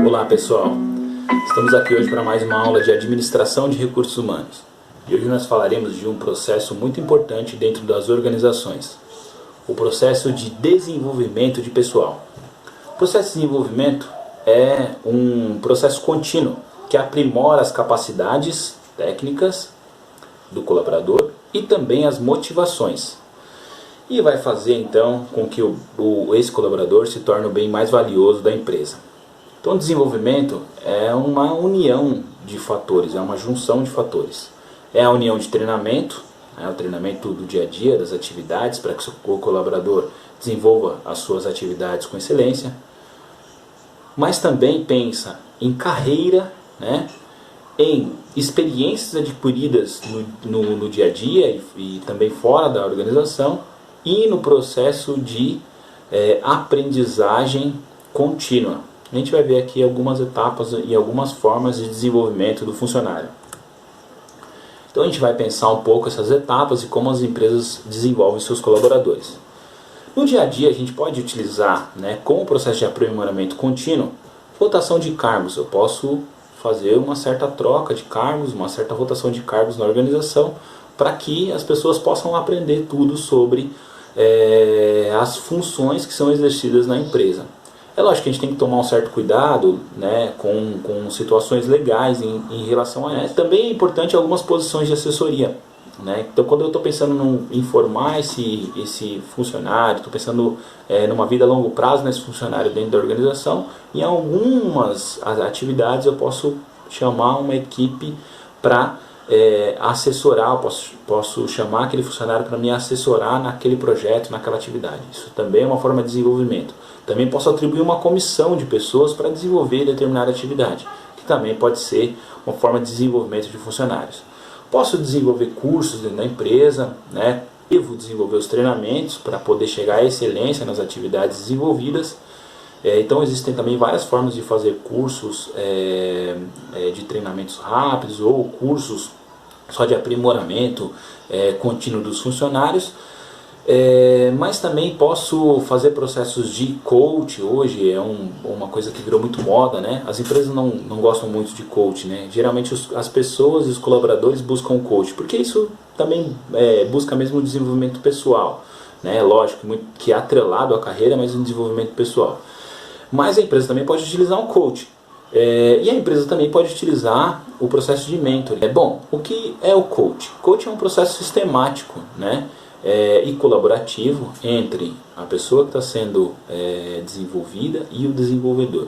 Olá pessoal, estamos aqui hoje para mais uma aula de administração de recursos humanos. E hoje nós falaremos de um processo muito importante dentro das organizações, o processo de desenvolvimento de pessoal. O processo de desenvolvimento é um processo contínuo que aprimora as capacidades técnicas do colaborador e também as motivações. E vai fazer então com que esse colaborador se torne o bem mais valioso da empresa. Então o desenvolvimento é uma união de fatores, é uma junção de fatores. É a união de treinamento, o treinamento do dia a dia, das atividades, para que o colaborador desenvolva as suas atividades com excelência. Mas também pensa em carreira, em experiências adquiridas no dia a dia e também fora da organização, e no processo de aprendizagem contínua. A gente vai ver aqui algumas etapas e algumas formas de desenvolvimento do funcionário. Então a gente vai pensar um pouco essas etapas e como as empresas desenvolvem seus colaboradores. No dia a dia a gente pode utilizar, com o processo de aprimoramento contínuo, rotação de cargos. Eu posso fazer uma certa troca de cargos, uma certa rotação de cargos na organização, para que as pessoas possam aprender tudo sobre as funções que são exercidas na empresa. É lógico que a gente tem que tomar um certo cuidado com situações legais em relação a isso. Também é importante algumas posições de assessoria. Então quando eu estou pensando em formar esse funcionário, estou pensando numa vida a longo prazo nesse funcionário dentro da organização, em algumas atividades eu posso chamar uma equipe para assessorar, eu posso chamar aquele funcionário para me assessorar naquele projeto, naquela atividade. Isso também é uma forma de desenvolvimento. Também posso atribuir uma comissão de pessoas para desenvolver determinada atividade, que também pode ser uma forma de desenvolvimento de funcionários. Posso desenvolver cursos dentro da empresa, devo desenvolver os treinamentos para poder chegar à excelência nas atividades desenvolvidas. Então existem também várias formas de fazer cursos de treinamentos rápidos ou cursos só de aprimoramento contínuo dos funcionários. Mas também posso fazer processos de coach. Hoje é uma coisa que virou muito moda, As empresas não gostam muito de coach, Geralmente as pessoas e os colaboradores buscam coach, porque isso também busca mesmo o desenvolvimento pessoal, Lógico que é atrelado à carreira, mas o desenvolvimento pessoal. Mas a empresa também pode utilizar um coach. E a empresa também pode utilizar o processo de mentoring. Bom, o que é o coach? Coach é um processo sistemático, e colaborativo entre a pessoa que está sendo desenvolvida e o desenvolvedor,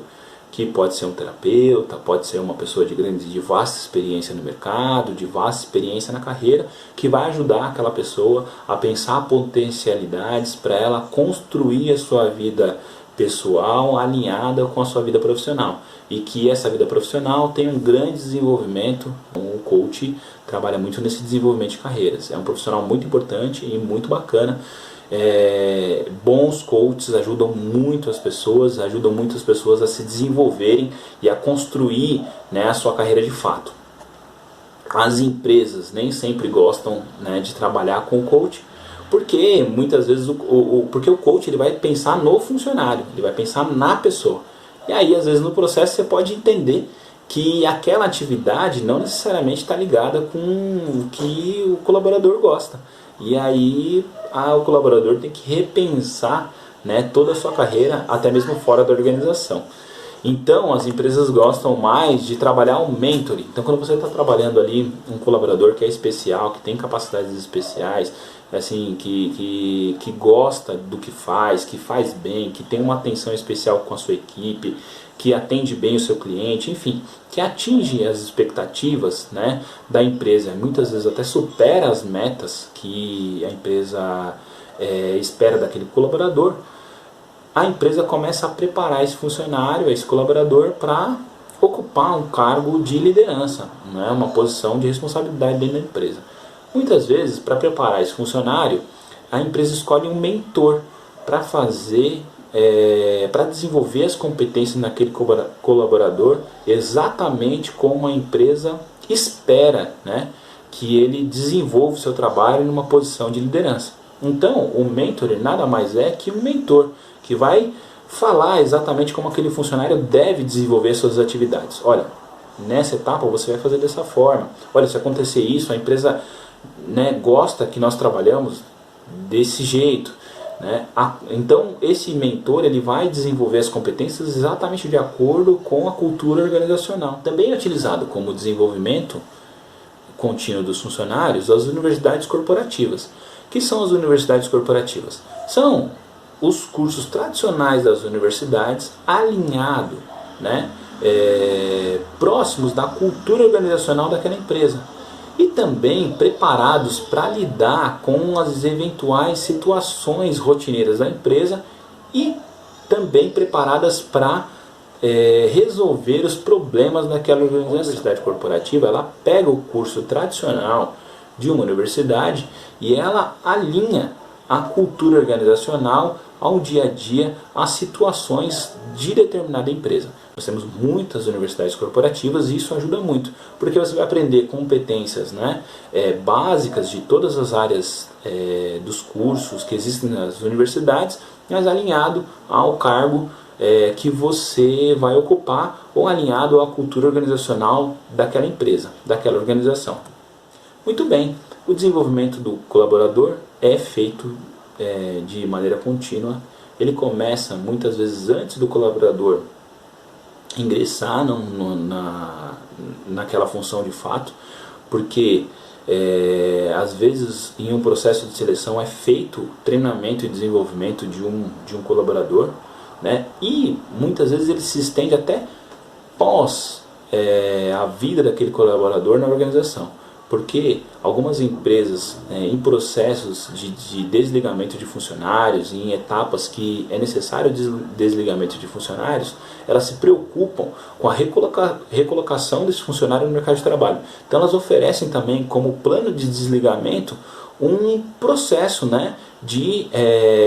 que pode ser um terapeuta, pode ser uma pessoa de vasta experiência no mercado, de vasta experiência na carreira, que vai ajudar aquela pessoa a pensar potencialidades para ela construir a sua vida pessoal alinhada com a sua vida profissional, e que essa vida profissional tenha um grande desenvolvimento. O coach trabalha muito nesse desenvolvimento de carreiras, é um profissional muito importante e muito bacana. Bons coaches ajudam muito as pessoas a se desenvolverem e a construir a sua carreira de fato. As empresas nem sempre gostam de trabalhar com o coach, porque muitas vezes porque o coach ele vai pensar no funcionário, ele vai pensar na pessoa. E aí às vezes no processo você pode entender que aquela atividade não necessariamente está ligada com o que o colaborador gosta. E aí o colaborador tem que repensar toda a sua carreira, até mesmo fora da organização. Então as empresas gostam mais de trabalhar o mentoring. Então quando você está trabalhando ali um colaborador que é especial, que tem capacidades especiais, assim, que gosta do que faz bem, que tem uma atenção especial com a sua equipe, que atende bem o seu cliente, enfim, que atinge as expectativas da empresa, muitas vezes até supera as metas que a empresa espera daquele colaborador. A empresa começa a preparar esse funcionário, esse colaborador, para ocupar um cargo de liderança, uma posição de responsabilidade dentro da empresa. Muitas vezes, para preparar esse funcionário, a empresa escolhe um mentor para desenvolver as competências naquele colaborador, exatamente como a empresa espera que ele desenvolva o seu trabalho numa posição de liderança. Então, o mentor nada mais é que um mentor que vai falar exatamente como aquele funcionário deve desenvolver suas atividades. Olha, nessa etapa você vai fazer dessa forma. Olha, se acontecer isso, a empresa, né, gosta que nós trabalhamos desse jeito, né? Então esse mentor ele vai desenvolver as competências exatamente de acordo com a cultura organizacional. Também é utilizado como desenvolvimento contínuo dos funcionários as universidades corporativas. O que são as universidades corporativas? São os cursos tradicionais das universidades alinhados, né, próximos da cultura organizacional daquela empresa e também preparados para lidar com as eventuais situações rotineiras da empresa e também preparadas para resolver os problemas daquela organização. A universidade corporativa ela pega o curso tradicional de uma universidade e ela alinha a cultura organizacional ao dia a dia, às situações de determinada empresa. Nós temos muitas universidades corporativas e isso ajuda muito, porque você vai aprender competências, né, básicas de todas as áreas dos cursos que existem nas universidades, mas alinhado ao cargo que você vai ocupar ou alinhado à cultura organizacional daquela empresa, daquela organização. Muito bem, o desenvolvimento do colaborador é feito de maneira contínua. Ele começa muitas vezes antes do colaborador ingressar naquela função de fato, porque às vezes em um processo de seleção é feito treinamento e desenvolvimento de um colaborador, né? E muitas vezes ele se estende até pós a vida daquele colaborador na organização. Porque algumas empresas em processos de desligamento de funcionários, em etapas que é necessário desligamento de funcionários, elas se preocupam com a recolocação desse funcionário no mercado de trabalho. Então elas oferecem também como plano de desligamento um processo, né, de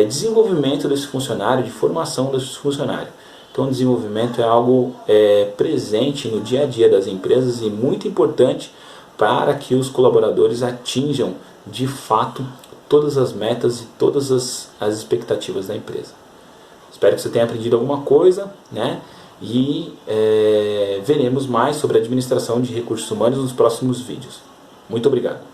desenvolvimento desse funcionário, de formação desse funcionário. Então o desenvolvimento é algo presente no dia a dia das empresas e muito importante para que os colaboradores atinjam de fato todas as metas e todas as expectativas da empresa. Espero que você tenha aprendido alguma coisa, né? E veremos mais sobre a administração de recursos humanos nos próximos vídeos. Muito obrigado.